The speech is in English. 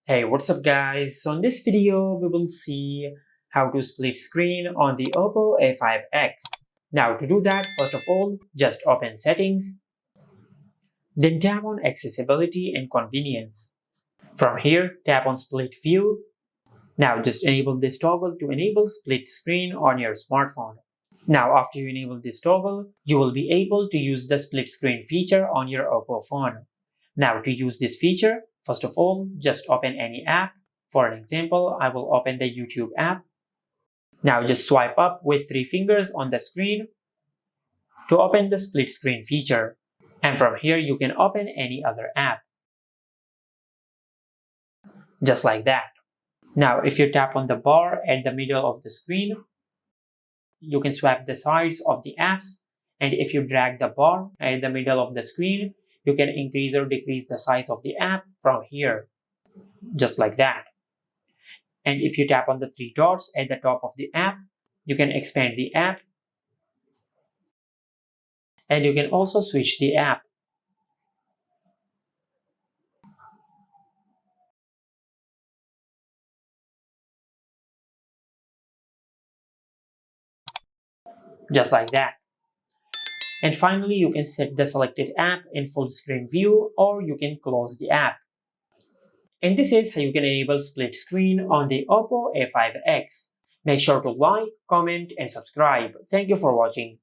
Hey, what's up guys? So in this video, we will see how to split screen on the Oppo A5x. Now to do that, first of all, just open settings, then tap on accessibility and convenience. From here, tap on split view. Now just enable this toggle to enable split screen on your smartphone. Now after you enable this toggle, you will be able to use the split screen feature on your Oppo phone. Now to use this feature, first of all, just open any app. For an example, I will open the YouTube app. Now just swipe up with 3 fingers on the screen to open the split screen feature. And from here, you can open any other app. Just like that. Now, if you tap on the bar at the middle of the screen, you can swipe the sides of the apps. And if you drag the bar at the middle of the screen, you can increase or decrease the size of the app from here. Just like that. And if you tap on the 3 dots at the top of the app, you can expand the app. And you can also switch the app. Just like that. And finally, you can set the selected app in full screen view, or you can close the app. And this is how you can enable split screen on the Oppo A5x. Make sure to like, comment, and subscribe. Thank you for watching.